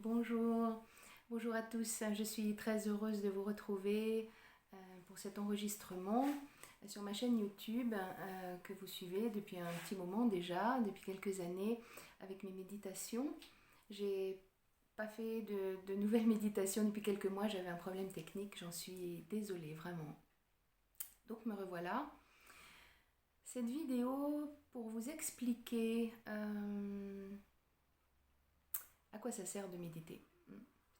Bonjour, bonjour à tous. Je suis très heureuse de vous retrouver pour cet enregistrement sur ma chaîne YouTube que vous suivez depuis un petit moment déjà, depuis quelques années, avec mes méditations. J'ai pas fait de nouvelles méditations depuis quelques mois, j'avais un problème technique, j'en suis désolée vraiment. Donc me revoilà. Cette vidéo pour vous expliquer à quoi ça sert de méditer.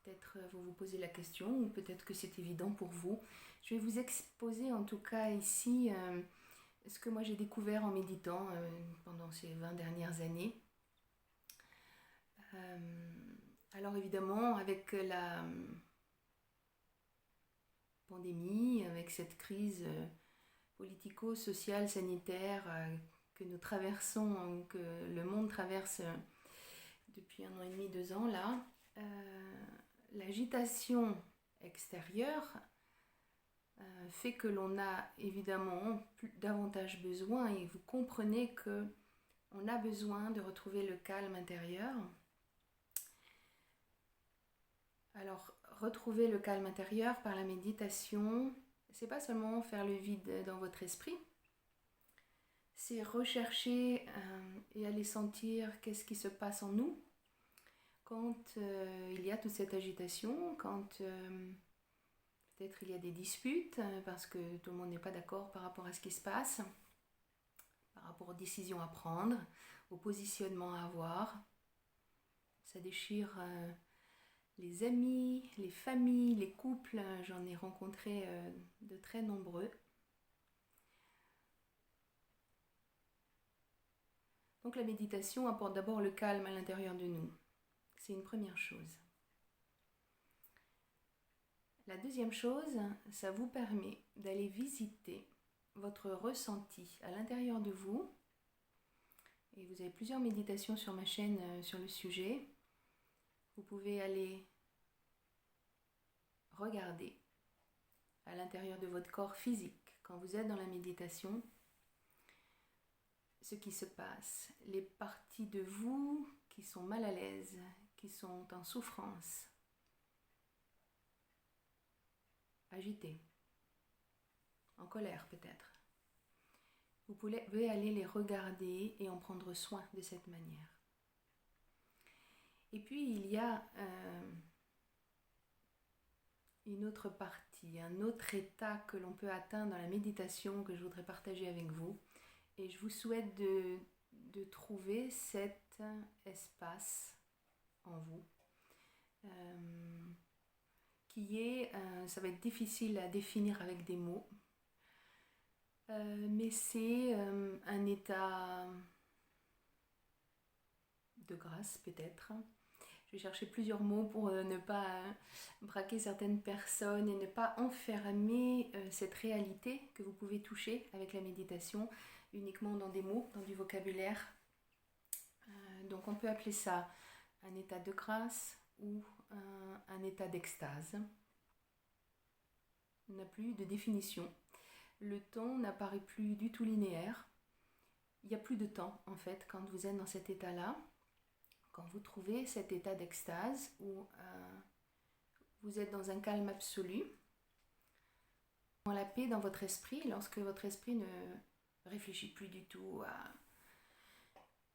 Peut-être vous vous posez la question, ou peut-être que c'est évident pour vous. Je vais vous exposer en tout cas ici ce que moi j'ai découvert en méditant pendant ces 20 dernières années. Alors évidemment, avec la pandémie, avec cette crise politico-sociale, sanitaire que nous traversons, que le monde traverse depuis 1 an et demi, 2 ans là, l'agitation extérieure fait que l'on a évidemment davantage besoin, et vous comprenez que on a besoin de retrouver le calme intérieur. Alors, retrouver le calme intérieur par la méditation, c'est pas seulement faire le vide dans votre esprit, c'est rechercher et aller sentir qu'est-ce qui se passe en nous quand il y a toute cette agitation, quand peut-être il y a des disputes parce que tout le monde n'est pas d'accord par rapport à ce qui se passe, par rapport aux décisions à prendre, au positionnement à avoir. Ça déchire les amis, les familles, les couples. J'en ai rencontré de très nombreux. Donc la méditation apporte d'abord le calme à l'intérieur de nous. C'est une première chose. La deuxième chose, ça vous permet d'aller visiter votre ressenti à l'intérieur de vous. Et vous avez plusieurs méditations sur ma chaîne sur le sujet. Vous pouvez aller regarder à l'intérieur de votre corps physique, quand vous êtes dans la méditation, ce qui se passe, les parties de vous qui sont mal à l'aise, qui sont en souffrance, agitées, en colère peut-être. Vous pouvez aller les regarder et en prendre soin de cette manière. Et puis il y a une autre partie, un autre état que l'on peut atteindre dans la méditation que je voudrais partager avec vous. Et je vous souhaite de trouver cet espace en vous qui est, ça va être difficile à définir avec des mots, mais c'est un état de grâce peut-être. Je vais chercher plusieurs mots pour ne pas braquer certaines personnes et ne pas enfermer cette réalité que vous pouvez toucher avec la méditation uniquement dans des mots, dans du vocabulaire. Donc on peut appeler ça un état de grâce ou un état d'extase. Il n'a plus de définition. Le temps n'apparaît plus du tout linéaire. Il n'y a plus de temps en fait quand vous êtes dans cet état-là. Quand vous trouvez cet état d'extase où vous êtes dans un calme absolu, dans la paix dans votre esprit, lorsque votre esprit ne réfléchit plus du tout à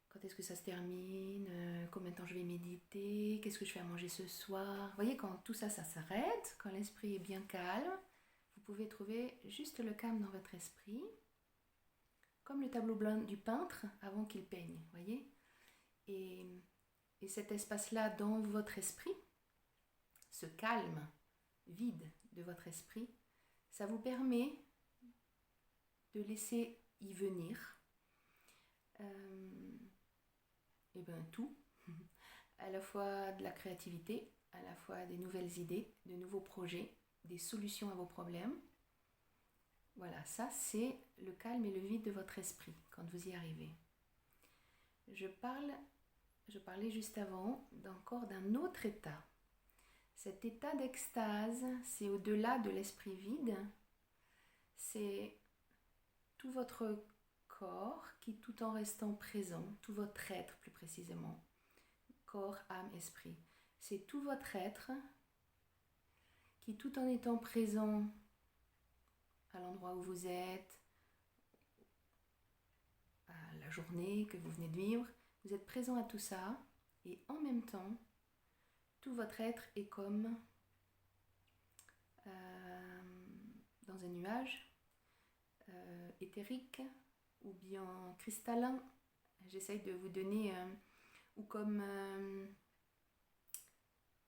quand est-ce que ça se termine, combien de temps je vais méditer, qu'est-ce que je fais à manger ce soir. Vous voyez, quand tout ça, ça s'arrête, quand l'esprit est bien calme, vous pouvez trouver juste le calme dans votre esprit, comme le tableau blanc du peintre avant qu'il peigne, vous voyez. Et cet espace-là dans votre esprit, ce calme vide de votre esprit, ça vous permet de laisser y venir tout, à la fois de la créativité, à la fois des nouvelles idées, de nouveaux projets, des solutions à vos problèmes. Voilà, ça c'est le calme et le vide de votre esprit quand vous y arrivez. Je parlais juste avant encore d'un autre état. Cet état d'extase, c'est au-delà de l'esprit vide, c'est tout votre corps qui, tout en restant présent, tout votre être plus précisément, corps, âme, esprit, c'est tout votre être qui, tout en étant présent à l'endroit où vous êtes, à la journée que vous venez de vivre, vous êtes présent à tout ça et en même temps, tout votre être est comme dans un nuage éthérique ou bien cristallin. J'essaye de vous donner, ou comme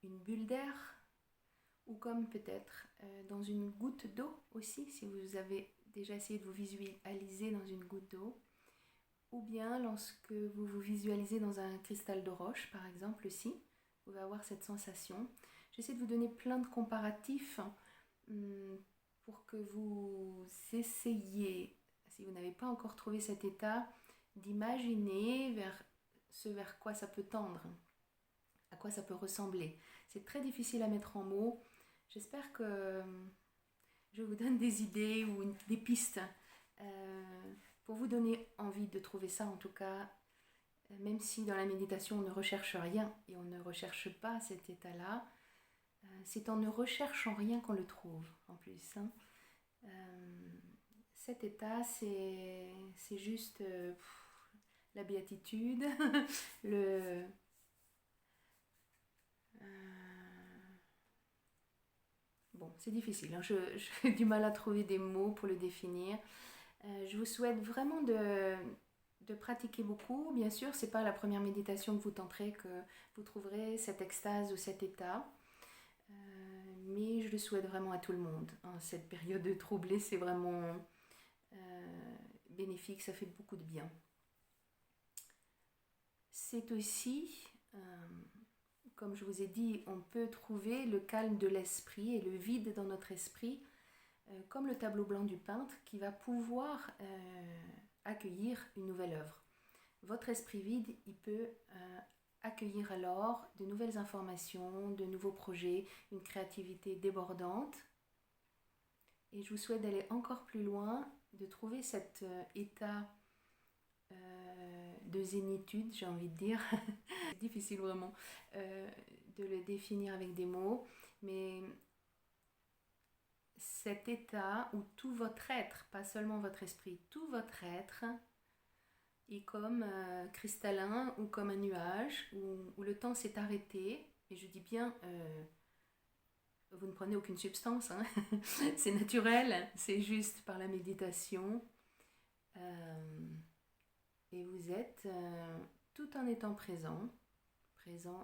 une bulle d'air, ou comme peut-être dans une goutte d'eau aussi, si vous avez déjà essayé de vous visualiser dans une goutte d'eau, ou bien lorsque vous vous visualisez dans un cristal de roche, par exemple, aussi, vous pouvez avoir cette sensation. J'essaie de vous donner plein de comparatifs pour que vous essayiez, si vous n'avez pas encore trouvé cet état, d'imaginer vers quoi ça peut tendre, à quoi ça peut ressembler. C'est très difficile à mettre en mots. J'espère que je vous donne des idées ou des pistes pour vous donner envie de trouver ça, en tout cas, même si dans la méditation on ne recherche rien et on ne recherche pas cet état-là, c'est en ne recherchant rien qu'on le trouve en plus. Cet état, c'est juste la béatitude, bon, c'est difficile, hein. J'ai du mal à trouver des mots pour le définir. Je vous souhaite vraiment de pratiquer beaucoup. Bien sûr, ce n'est pas la première méditation que vous tenterez que vous trouverez cette extase ou cet état. Mais je le souhaite vraiment à tout le monde. Cette période de troublée, c'est vraiment bénéfique, ça fait beaucoup de bien. C'est aussi, comme je vous ai dit, on peut trouver le calme de l'esprit et le vide dans notre esprit, comme le tableau blanc du peintre qui va pouvoir accueillir une nouvelle œuvre. Votre esprit vide, il peut accueillir alors de nouvelles informations, de nouveaux projets, une créativité débordante. Et je vous souhaite d'aller encore plus loin, de trouver cet état de zénitude, j'ai envie de dire. C'est difficile vraiment de le définir avec des mots, mais cet état où tout votre être, pas seulement votre esprit, tout votre être est comme cristallin ou comme un nuage où le temps s'est arrêté, et je dis bien vous ne prenez aucune substance, hein. C'est naturel, c'est juste par la méditation et vous êtes tout en étant présent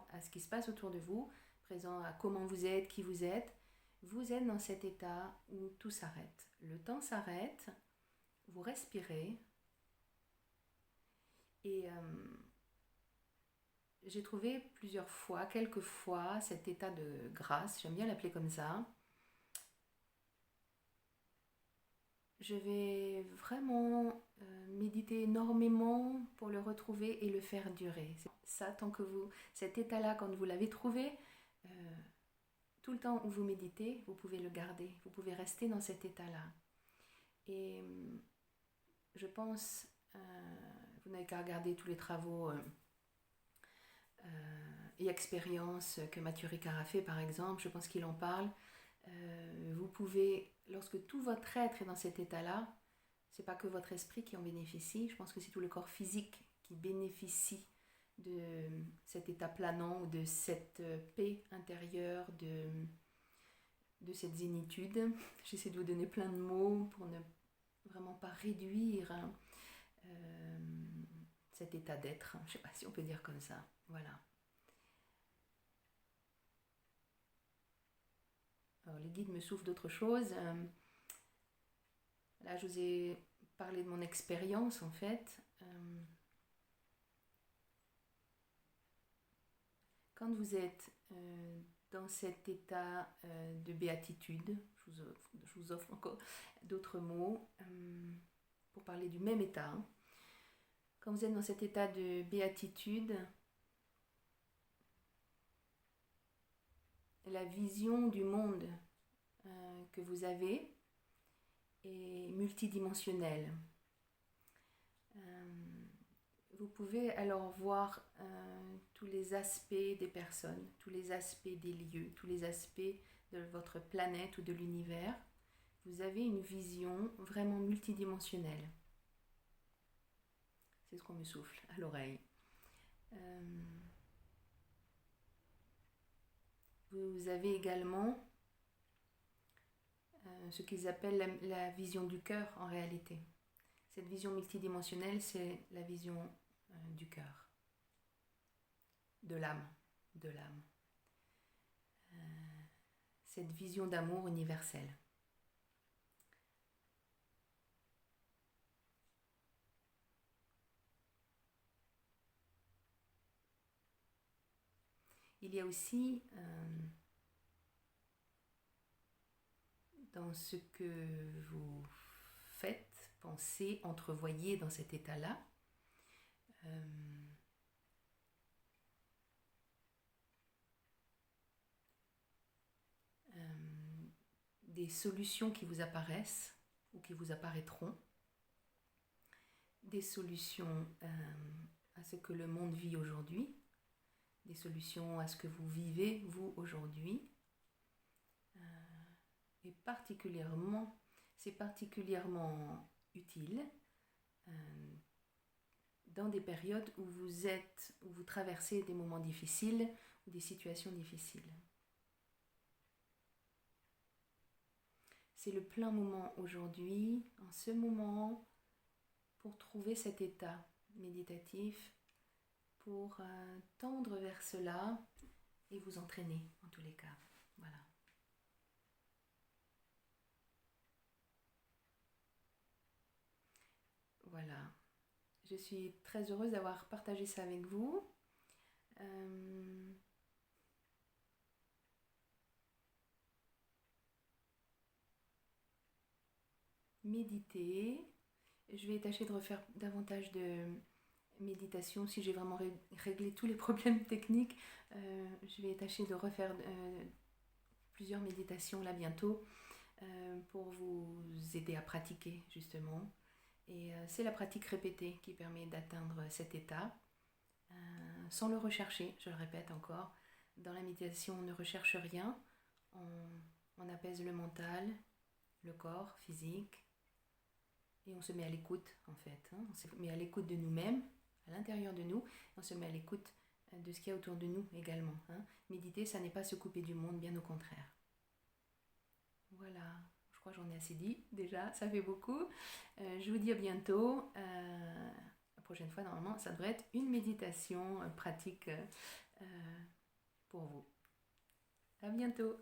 à ce qui se passe autour de vous, présent à comment vous êtes, qui vous êtes dans cet état où tout s'arrête, le temps s'arrête, vous respirez. Et j'ai trouvé quelques fois, cet état de grâce, j'aime bien l'appeler comme ça. Je vais vraiment méditer énormément pour le retrouver et le faire durer. Ça, tant que cet état-là, quand vous l'avez trouvé, tout le temps où vous méditez, vous pouvez le garder, vous pouvez rester dans cet état-là. Et je pense, vous n'avez qu'à regarder tous les travaux et expériences que Mathieu Ricard a fait, par exemple, je pense qu'il en parle. Vous pouvez, lorsque tout votre être est dans cet état-là, c'est pas que votre esprit qui en bénéficie, je pense que c'est tout le corps physique qui bénéficie de cet état planant ou de cette paix intérieure, de cette zénitude. J'essaie de vous donner plein de mots pour ne vraiment pas réduire cet état d'être, je sais pas si on peut dire comme ça, voilà. Alors, les guides me souffrent d'autre chose. Là, je vous ai parlé de mon expérience, en fait. Quand vous êtes dans cet état de béatitude, je vous offre encore d'autres mots pour parler du même état. Quand vous êtes dans cet état de béatitude, la vision du monde que vous avez est multidimensionnelle. Vous pouvez alors voir tous les aspects des personnes, tous les aspects des lieux, tous les aspects de votre planète ou de l'univers. Vous avez une vision vraiment multidimensionnelle. C'est ce qu'on me souffle à l'oreille. Vous avez également ce qu'ils appellent la vision du cœur en réalité. Cette vision multidimensionnelle, c'est la vision du cœur, de l'âme, de l'âme. Cette vision d'amour universel. Il y a aussi dans ce que vous faites, pensez, entrevoyez dans cet état-là, des solutions qui vous apparaissent ou qui vous apparaîtront, des solutions à ce que le monde vit aujourd'hui, des solutions à ce que vous vivez, vous, aujourd'hui. Et particulièrement, c'est particulièrement utile dans des périodes où vous traversez des moments difficiles ou des situations difficiles. C'est le plein moment aujourd'hui, en ce moment, pour trouver cet état méditatif, pour tendre vers cela et vous entraîner en tous les cas. Voilà. Voilà. Je suis très heureuse d'avoir partagé ça avec vous. Méditer. Je vais tâcher de refaire davantage de méditation. Si j'ai vraiment réglé tous les problèmes techniques, je vais tâcher de refaire plusieurs méditations là bientôt pour vous aider à pratiquer justement. Et c'est la pratique répétée qui permet d'atteindre cet état sans le rechercher, je le répète encore. Dans la méditation, on ne recherche rien, on apaise le mental, le corps physique, et on se met à l'écoute en fait. On se met à l'écoute de nous-mêmes, à l'intérieur de nous, et on se met à l'écoute de ce qu'il y a autour de nous également. Méditer, ça n'est pas se couper du monde, bien au contraire. Voilà, je crois que j'en ai assez dit déjà, ça fait beaucoup. Je vous dis à bientôt. La prochaine fois, normalement, ça devrait être une méditation pratique pour vous. À bientôt.